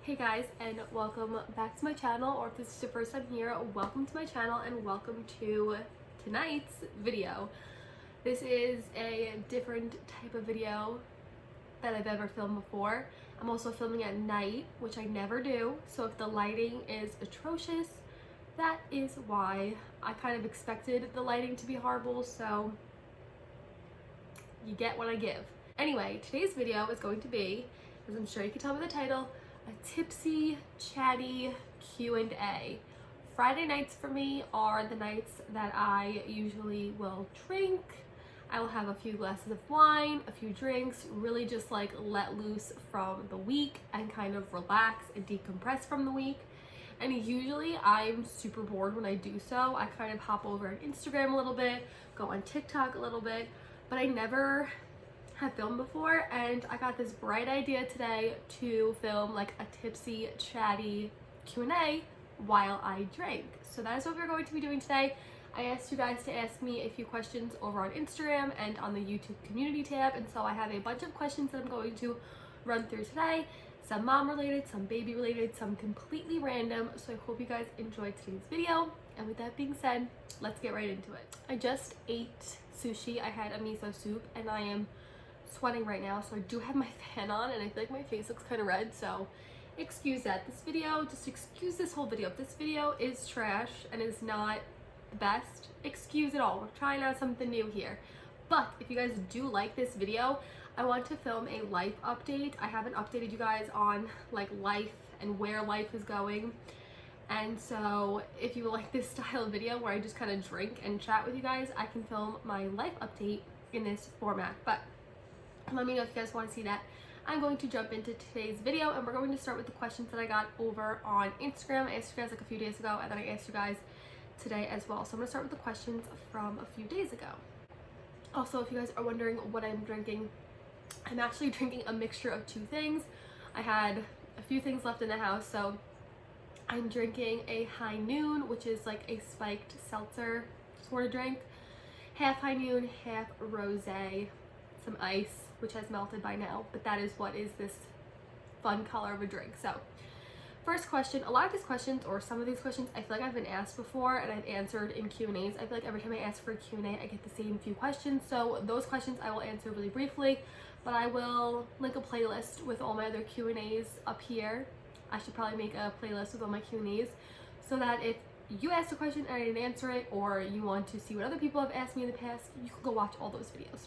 Hey guys, and welcome back to my channel, or if this is your first time here, welcome to my channel and welcome to tonight's video. This is a different type of video that I've ever filmed before. I'm also filming at night, which I never do, so if the lighting is atrocious, that is why. I kind of expected the lighting to be horrible, so you get what I give. Anyway, today's video is going to be, as I'm sure you can tell by the title, a tipsy, chatty Q&A. Friday nights for me are the nights that I usually will drink. I will have a few glasses of wine, a few drinks, really just like let loose from the week and kind of relax and decompress from the week. And usually I'm super bored when I do so. I kind of hop over on Instagram a little bit, go on TikTok a little bit, but I never have filmed before, and I got this bright idea today to film like a tipsy, chatty Q&A while I drank. So that is what we're going to be doing today. I asked you guys to ask me a few questions over on Instagram and on the YouTube community tab, and so I have a bunch of questions that I'm going to run through today. Some mom related, some baby related, some completely random. So I hope you guys enjoyed today's video. And with that being said, let's get right into it. I just ate sushi. I had a miso soup and I am sweating right now, so I do have my fan on and I feel like my face looks kind of red, so excuse that. This video, just excuse this whole video. If this video is trash and is not the best, excuse it all. We're trying out something new here. But if you guys do like this video, I want to film a life update. I haven't updated you guys on like life and where life is going. And so if you like this style of video where I just kind of drink and chat with you guys, I can film my life update in this format. But let me know if you guys want to see that. I'm going to jump into today's video and we're going to start with the questions that I got over on Instagram. I asked you guys like a few days ago and then I asked you guys today as well. So I'm going to start with the questions from a few days ago. Also, if you guys are wondering what I'm drinking, I'm actually drinking a mixture of two things. I had a few things left in the house, so I'm drinking a High Noon, which is like a spiked seltzer sort of drink. Half High Noon, half rosé, some ice, which has melted by now, but that is what is this fun color of a drink. So first question, a lot of these questions, or some of these questions, I feel like I've been asked before and I've answered in Q&As. I feel like every time I ask for a Q&A, I get the same few questions. So those questions I will answer really briefly, but I will link a playlist with all my other Q&As up here. I should probably make a playlist with all my Q&As so that if you asked a question and I didn't answer it, or you want to see what other people have asked me in the past, you can go watch all those videos.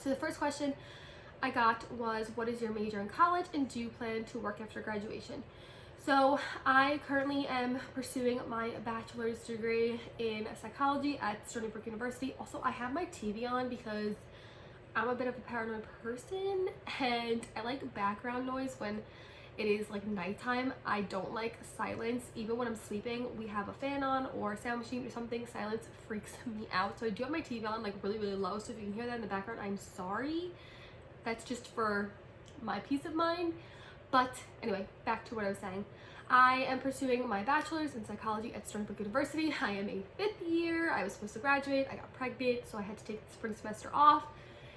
So the first question I got was, what is your major in college and do you plan to work after graduation? So I currently am pursuing my bachelor's degree in psychology at Stony Brook University. Also, I have my TV on because I'm a bit of a paranoid person and I like background noise when it is like nighttime. I don't like silence. Even when I'm sleeping, we have a fan on or a sound machine or something. Silence freaks me out. So I do have my TV on like really, really low. So if you can hear that in the background, I'm sorry. That's just for my peace of mind. But anyway, back to what I was saying. I am pursuing my bachelor's in psychology at Stony Brook University. I am a 5th year. I was supposed to graduate. I got pregnant, so I had to take the spring semester off.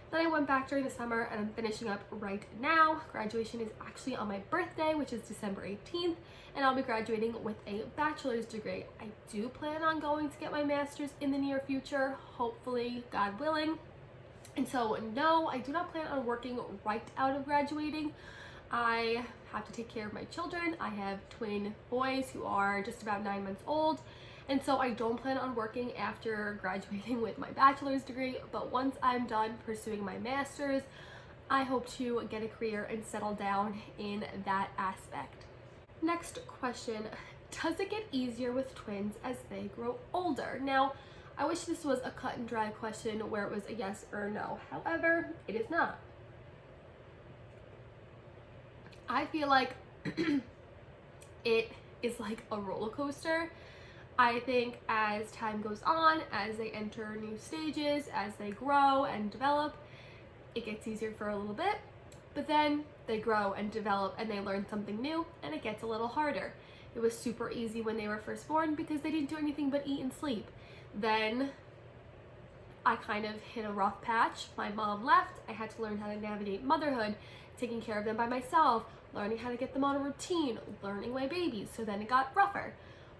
Then I went back during the summer and I'm finishing up right now. Graduation is actually on my birthday, which is December 18th, and I'll be graduating with a bachelor's degree. I do plan on going to get my master's in the near future, hopefully, God willing. And so no, I do not plan on working right out of graduating. I have to take care of my children. I have twin boys who are just about 9 months old. And so I don't plan on working after graduating with my bachelor's degree, but once I'm done pursuing my master's, I hope to get a career and settle down in that aspect. Next question, does it get easier with twins as they grow older? Now, I wish this was a cut and dry question where it was a yes or no. However, it is not. I feel like it is like a roller coaster. I think as time goes on, as they enter new stages, as they grow and develop, it gets easier for a little bit, but then they grow and develop and they learn something new and it gets a little harder. It was super easy when they were first born because they didn't do anything but eat and sleep. Then I kind of hit a rough patch. My mom left. I had to learn how to navigate motherhood, taking care of them by myself, learning how to get them on a routine, learning my babies. So then it got rougher.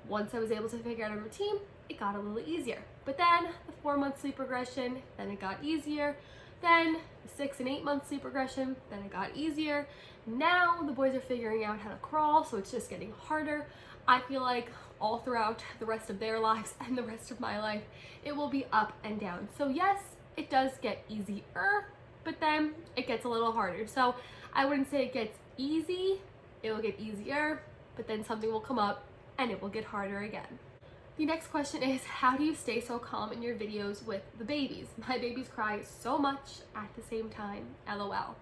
Once I was able to figure out a routine, it got a little easier. But then the 4-month sleep regression, then it got easier. Then the 6 and 8 month sleep regression, then it got easier. Now the boys are figuring out how to crawl, so it's just getting harder. I feel like all throughout the rest of their lives and the rest of my life, it will be up and down. So yes, it does get easier, but then it gets a little harder. So I wouldn't say it gets easy, it will get easier, but then something will come up and it will get harder again. The next question is, how do you stay so calm in your videos with the babies? My babies cry so much at the same time, LOL.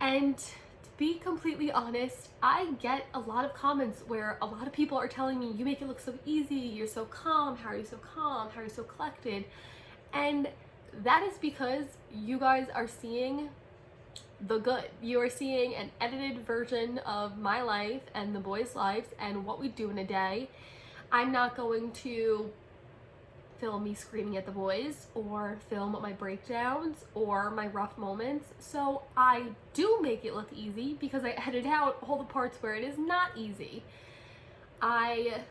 And to be completely honest, I get a lot of comments where a lot of people are telling me, you make it look so easy, you're so calm, how are you so calm, how are you so collected? And that is because you guys are seeing the good. You are seeing an edited version of my life and the boys' lives and what we do in a day. I'm not going to film me screaming at the boys or film my breakdowns or my rough moments. So I do make it look easy because I edit out all the parts where it is not easy. I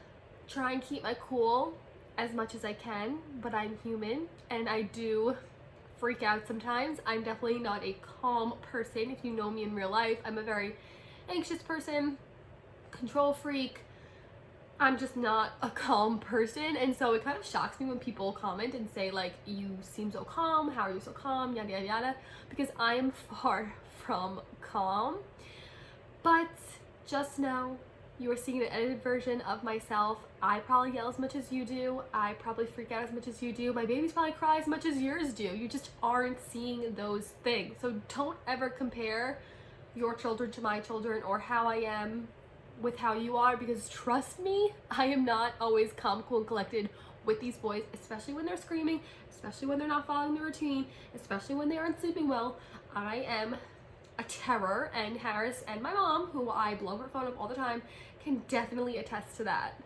try and keep my cool as much as I can, but I'm human and I do freak out sometimes. I'm definitely not a calm person. If you know me in real life, I'm a very anxious person, control freak. I'm just not a calm person, and so it kind of shocks me when people comment and say like, you seem so calm, how are you so calm, yada yada yada, because I am far from calm. But just know you are seeing an edited version of myself. I probably yell as much as you do. I probably freak out as much as you do. My babies probably cry as much as yours do. You just aren't seeing those things. So don't ever compare your children to my children or how I am with how you are, because trust me, I am not always calm, cool, and collected with these boys, especially when they're screaming, especially when they're not following the routine, especially when they aren't sleeping well. I am a terror, and Harris and my mom, who I blow her phone up all the time, can definitely attest to that.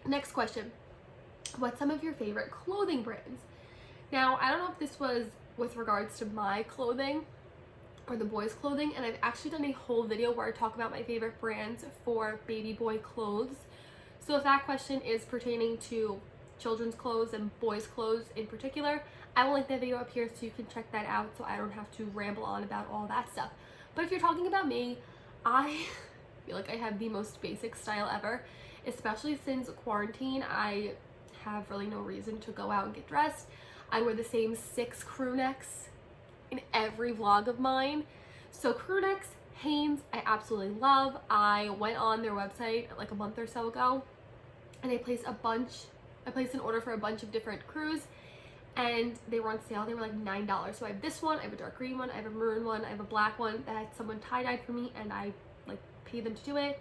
Next question. What's some of your favorite clothing brands? Now, I don't know if this was with regards to my clothing or the boys' clothing, and I've actually done a whole video where I talk about my favorite brands for baby boy clothes. So if that question is pertaining to children's clothes and boys' clothes in particular, I will link that video up here so you can check that out so I don't have to ramble on about all that stuff. But if you're talking about me, I feel like I have the most basic style ever, especially since quarantine. I have really no reason to go out and get dressed. I wear the same 6 crew necks in every vlog of mine. So crew necks, Hanes, I absolutely love. I went on their website like a month or so ago and I placed an order for a bunch of different crews and they were on sale. They were like $9. So I have this one, I have a dark green one, I have a maroon one, I have a black one that had someone tie-dyed for me and I like paid them to do it.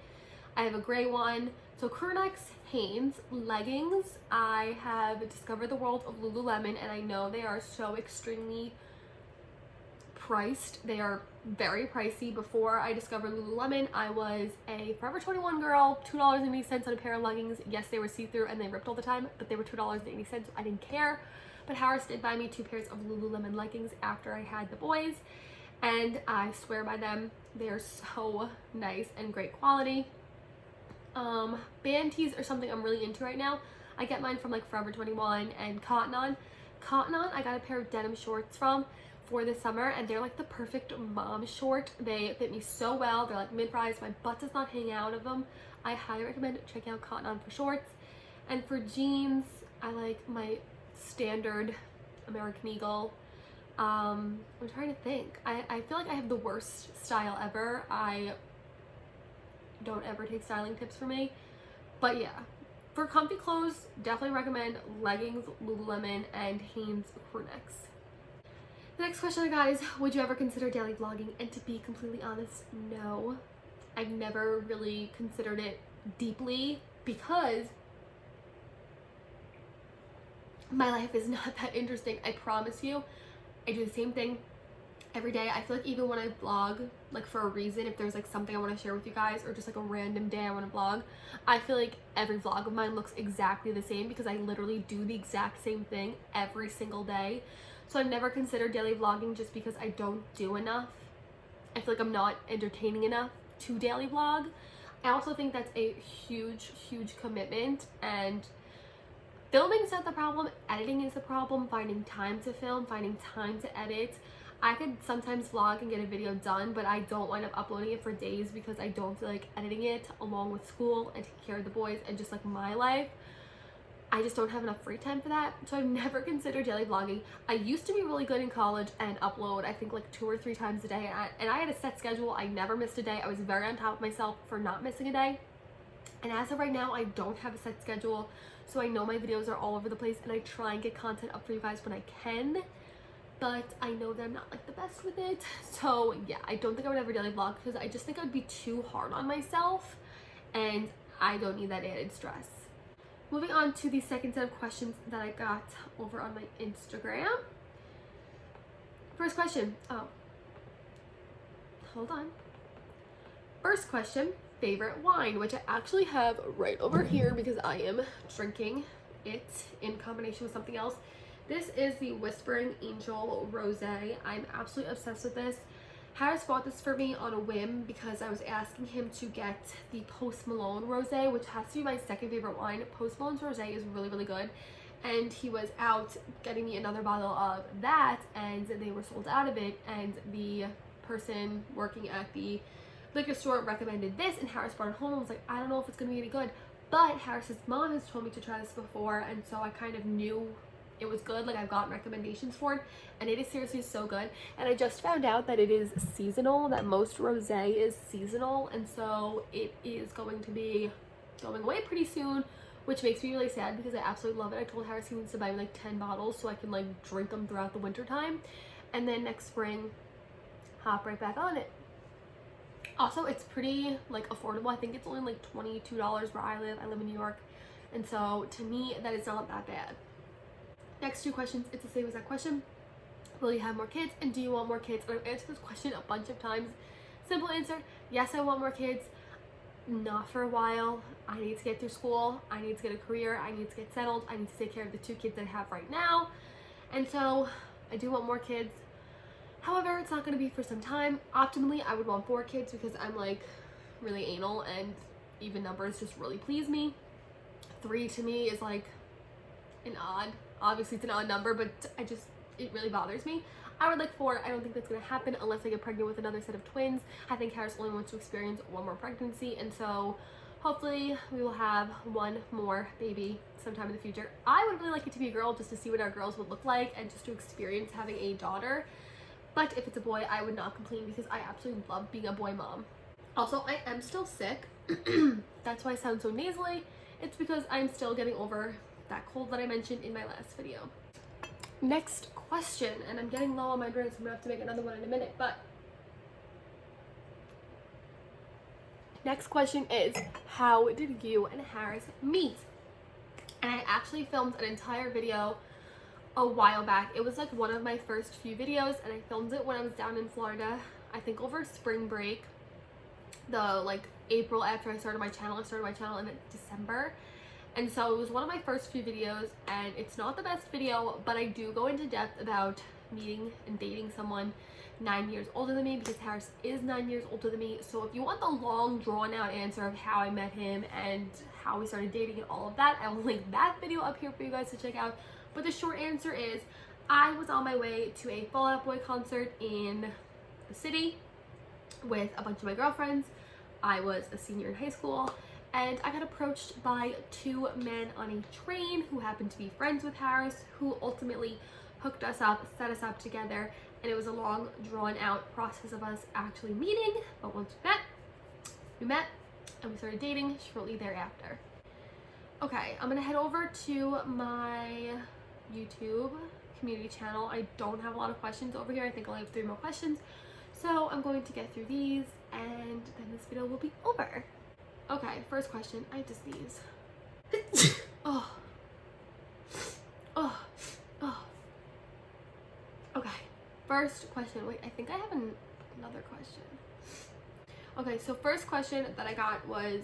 I have a gray one. So crew necks, Hanes, leggings. I have discovered the world of Lululemon and I know they are so extremely priced. They are very pricey. Before I discovered Lululemon, I was a Forever 21 girl. $2.80 on a pair of leggings. Yes, they were see-through and they ripped all the time, but they were $2.80, so I didn't care. But Harris did buy me 2 pairs of Lululemon leggings after I had the boys, and I swear by them. They are so nice and great quality. Band tees are something I'm really into right now. I get mine from like Forever 21 and Cotton On. Cotton On, I got a pair of denim shorts from for the summer, and they're like the perfect mom short. They fit me so well. They're like mid-rise. My butt does not hang out of them. I highly recommend checking out Cotton On for shorts. And for jeans, I like my standard American Eagle. I'm trying to think. I feel like I have the worst style ever. I don't ever take styling tips from me. But yeah, for comfy clothes, definitely recommend leggings, Lululemon, and Hanes crew necks. The next question I got is, would you ever consider daily vlogging? And to be completely honest, no. I've never really considered it deeply because my life is not that interesting. I promise you. I do the same thing every day. I feel like even when I vlog, like for a reason, if there's like something I want to share with you guys or just like a random day I want to vlog, I feel like every vlog of mine looks exactly the same because I literally do the exact same thing every single day. So I've never considered daily vlogging just because I don't do enough I feel like I'm not entertaining enough to daily vlog. I also think that's a huge commitment, and filming's not the problem, editing is the problem, finding time to film, finding time to edit. I could sometimes vlog and get a video done, but I don't wind up uploading it for days because I don't feel like editing it along with school and taking care of the boys and just like my life. I just don't have enough free time for that, so I've never considered daily vlogging. I used to be really good in college and upload, I think, like 2 or 3 times a day, and I had a set schedule. I never missed a day. I was very on top of myself for not missing a day. And as of right now, I don't have a set schedule, so I know my videos are all over the place, and I try and get content up for you guys when I can, but I know that I'm not like the best with it. So yeah, I don't think I would ever daily vlog because I just think I would be too hard on myself, and I don't need that added stress. Moving on to the second set of questions that I got over on my Instagram. First question. Oh, hold on. First question, favorite wine, which I actually have right over here because I am drinking it in combination with something else. This is the Whispering Angel Rosé. I'm absolutely obsessed with this. Harris bought this for me on a whim because I was asking him to get the Post Malone Rosé, which has to be my second favorite wine. Post Malone's Rosé is really good, and he was out getting me another bottle of that, and they were sold out of it, and the person working at the liquor store recommended this, and Harris brought it home. I was like, I don't know if it's gonna be any good, but Harris's mom has told me to try this before, and so I kind of knew it was good. Like, I've gotten recommendations for it, and it is seriously so good. And I just found out that it is seasonal, that most rosé is seasonal, and so it is going to be going away pretty soon, which makes me really sad because I absolutely love it. I told Harris he needs to buy me like 10 bottles so I can like drink them throughout the winter time, and then next spring hop right back on it. Also, it's pretty like affordable. I think it's only like $22 where I live. I live in New York, and so to me that is not that bad. Next 2 questions, it's the same exact question. Will you have more kids, and do you want more kids? I've answered this question a bunch of times. Simple answer, yes, I want more kids. Not for a while. I need to get through school. I need to get a career. I need to get settled. I need to take care of the 2 kids I have right now. And so I do want more kids. However, it's not going to be for some time. Optimally, I would want 4 kids because I'm like really anal and even numbers just really please me. 3 to me is like an odd. Obviously, it's an odd number, but it really bothers me. I would like 4. I don't think that's going to happen unless I get pregnant with another set of twins. I think Harris only wants to experience 1 more pregnancy, and so hopefully we will have 1 more baby sometime in the future. I would really like it to be a girl just to see what our girls would look like and just to experience having a daughter. But if it's a boy, I would not complain because I absolutely love being a boy mom. Also, I am still sick. That's why I sound so nasally. It's because I'm still getting over that cold that I mentioned in my last video. Next question, and I'm getting low on my drinks, I'm gonna have to make another one in a minute, but next question is, how did you and Harris meet? And I actually filmed an entire video a while back. It was like one of my first few videos, and I filmed it when I was down in Florida, I think over spring break, the like April after I started my channel. I started my channel in December. And so it was one of my first few videos, and it's not the best video, but I do go into depth about meeting and dating someone 9 years older than me because Harris is 9 years older than me. So if you want the long drawn out answer of how I met him and how we started dating and all of that, I will link that video up here for you guys to check out. But the short answer is, I was on my way to a Fall Out Boy concert in the city with a bunch of my girlfriends. I was a senior in high school, and I got approached by 2 men on a train who happened to be friends with Harris, who ultimately hooked us up, set us up together, and it was a long, drawn-out process of us actually meeting. But once we met, and we started dating shortly thereafter. Okay, I'm gonna head over to my YouTube community channel. I don't have a lot of questions over here. I think I only have 3 more questions. So I'm going to get through these, and then this video will be over. Okay, first question. I just sneeze. Oh. Okay, first question. Wait, I think I have another question. Okay, so first question that I got was,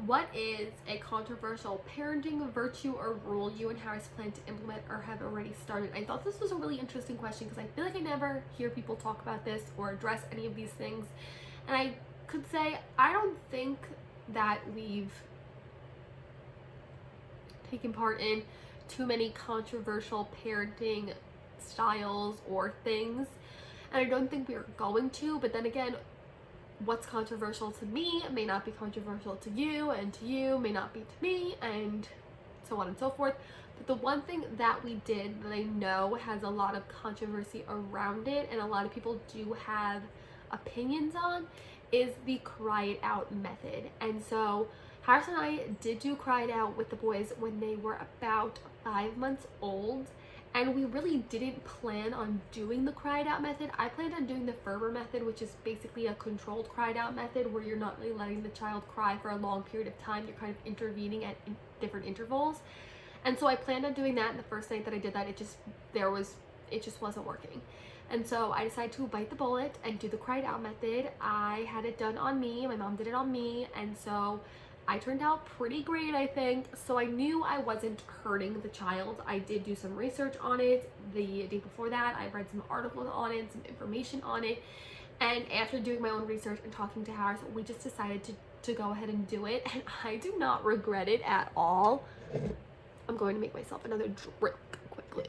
what is a controversial parenting virtue or rule you and Harris plan to implement or have already started? I thought this was a really interesting question because I feel like I never hear people talk about this or address any of these things. And I could say I don't think that we've taken part in too many controversial parenting styles or things, and I don't think we're going to. But then again, what's controversial to me may not be controversial to you, and to you may not be to me, and so on and so forth. But the one thing that we did that I know has a lot of controversy around it, and a lot of people do have opinions on, is the cry it out method. And so Harris and I did do cry it out with the boys when they were about 5 months old, and we really didn't plan on doing the cry it out method. I planned on doing the Ferber method, which is basically a controlled cry it out method where you're not really letting the child cry for a long period of time. You're kind of intervening at different intervals. And so I planned on doing that, and the first night that I did that, it just wasn't working. And so I decided to bite the bullet and do the cry it out method. I had it done on me, my mom did it on me, and so I turned out pretty great, I think. So I knew I wasn't hurting the child. I did do some research on it the day before that. I read some articles on it, some information on it. And after doing my own research and talking to Harris, we just decided to go ahead and do it. And I do not regret it at all. I'm going to make myself another drink quickly.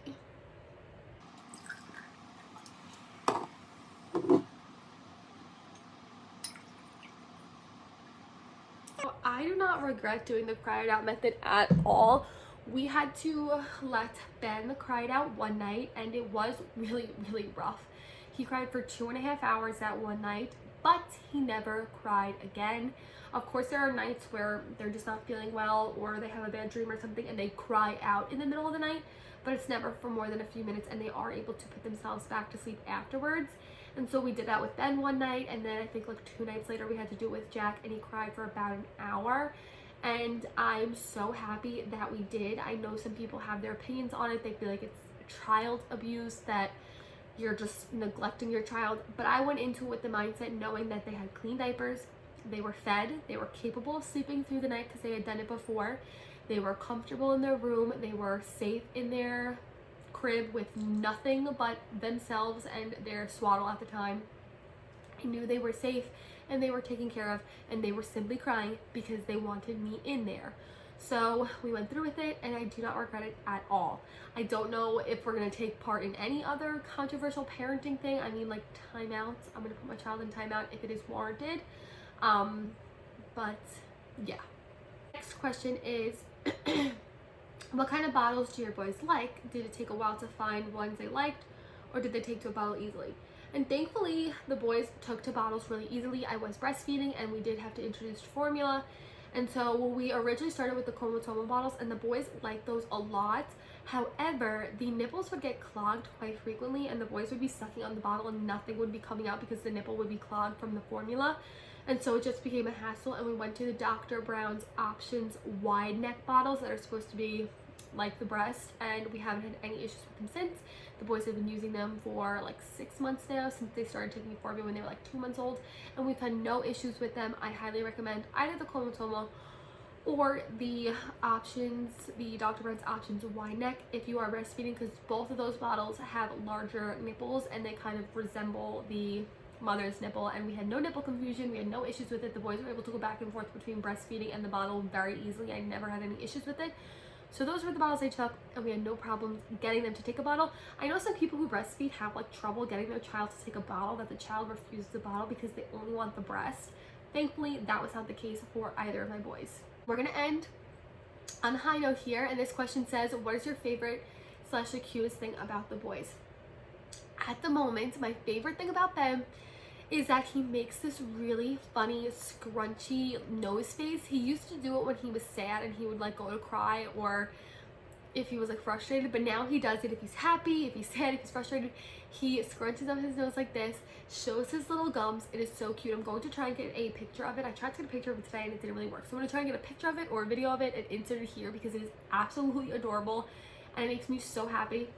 I do not regret doing the cry it out method at all. We had to let Ben cry it out one night, and it was really, really rough. He cried for 2.5 hours that one night, but he never cried again. Of course, there are nights where they're just not feeling well, or they have a bad dream or something, and they cry out in the middle of the night, but it's never for more than a few minutes, and they are able to put themselves back to sleep afterwards. And so we did that with Ben one night, and then I think like 2 nights later we had to do it with Jack, and he cried for about an hour. And I'm so happy that we did. I know some people have their opinions on it. They feel like it's child abuse, that you're just neglecting your child. But I went into it with the mindset knowing that they had clean diapers, they were fed, they were capable of sleeping through the night because they had done it before, they were comfortable in their room, they were safe in their crib with nothing but themselves and their swaddle at the time. I knew they were safe and they were taken care of, and they were simply crying because they wanted me in there. So we went through with it, and I do not regret it at all. I don't know if we're going to take part in any other controversial parenting thing. I mean, like timeouts. I'm going to put my child in timeout if it is warranted. But yeah. Next question is what kind of bottles do your boys like? Did it take a while to find ones they liked, or did they take to a bottle easily? And thankfully, the boys took to bottles really easily. I was breastfeeding, and we did have to introduce formula. And so we originally started with the Comatoma bottles, and the boys liked those a lot. However, the nipples would get clogged quite frequently, and the boys would be sucking on the bottle and nothing would be coming out because the nipple would be clogged from the formula. And so it just became a hassle, and we went to the Dr. Brown's Options wide neck bottles that are supposed to be like the breast, and we haven't had any issues with them since. The boys have been using them for like 6 months now, since they started taking formula when they were like 2 months old, and we've had no issues with them. I highly recommend either the Comatoma or the Options, the Dr. Brown's Options wide neck if you are breastfeeding, because both of those bottles have larger nipples and they kind of resemble the mother's nipple, and we had no nipple confusion. We had no issues with it. The boys were able to go back and forth between breastfeeding and the bottle very easily. I never had any issues with it. So those were the bottles I took, and we had no problems getting them to take a bottle. I know some people who breastfeed have like trouble getting their child to take a bottle, that the child refuses the bottle because they only want the breast. Thankfully, that was not the case for either of my boys. We're gonna end on a high note here, and this question says, what is your favorite / the cutest thing about the boys? At the moment, my favorite thing about them is that he makes this really funny scrunchy nose face. He used to do it when he was sad and he would like go to cry, or if he was like frustrated, but now he does it if he's happy, if he's sad, if he's frustrated. He scrunches up his nose like this, shows his little gums. It is so cute. I'm going to try and get a picture of it. I tried to get a picture of it today and it didn't really work, so I'm going to try and get a picture of it or a video of it and insert it here because it is absolutely adorable and it makes me so happy.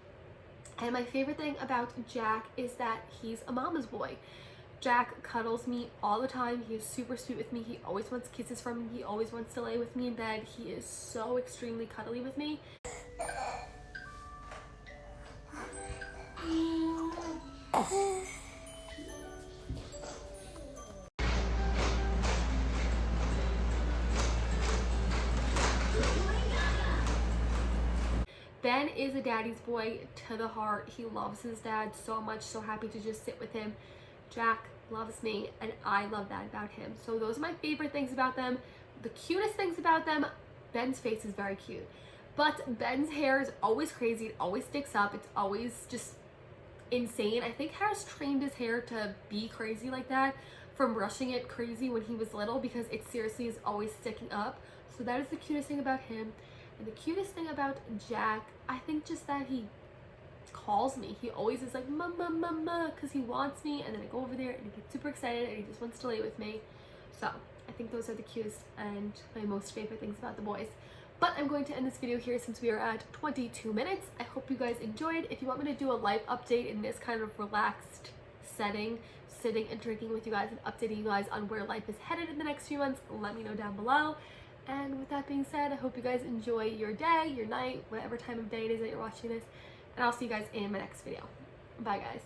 And my favorite thing about Jack is that he's a mama's boy. Jack cuddles me all the time. He is super sweet with me. He always wants kisses from me. He always wants to lay with me in bed. He is so extremely cuddly with me. Ben is a daddy's boy to the heart. He loves his dad so much, so happy to just sit with him. Jack loves me, and I love that about him. So those are my favorite things about them. The cutest things about them, Ben's face is very cute. But Ben's hair is always crazy. It always sticks up. It's always just insane. I think Harris trained his hair to be crazy like that from brushing it crazy when he was little, because it seriously is always sticking up. So that is the cutest thing about him. And the cutest thing about Jack, I think just that he calls me. He always is like, mama, mama, because he wants me. And then I go over there and he gets super excited and he just wants to lay with me. So I think those are the cutest and my most favorite things about the boys. But I'm going to end this video here since we are at 22 minutes. I hope you guys enjoyed. If you want me to do a life update in this kind of relaxed setting, sitting and drinking with you guys and updating you guys on where life is headed in the next few months, let me know down below. And with that being said, I hope you guys enjoy your day, your night, whatever time of day it is that you're watching this. And I'll see you guys in my next video. Bye, guys.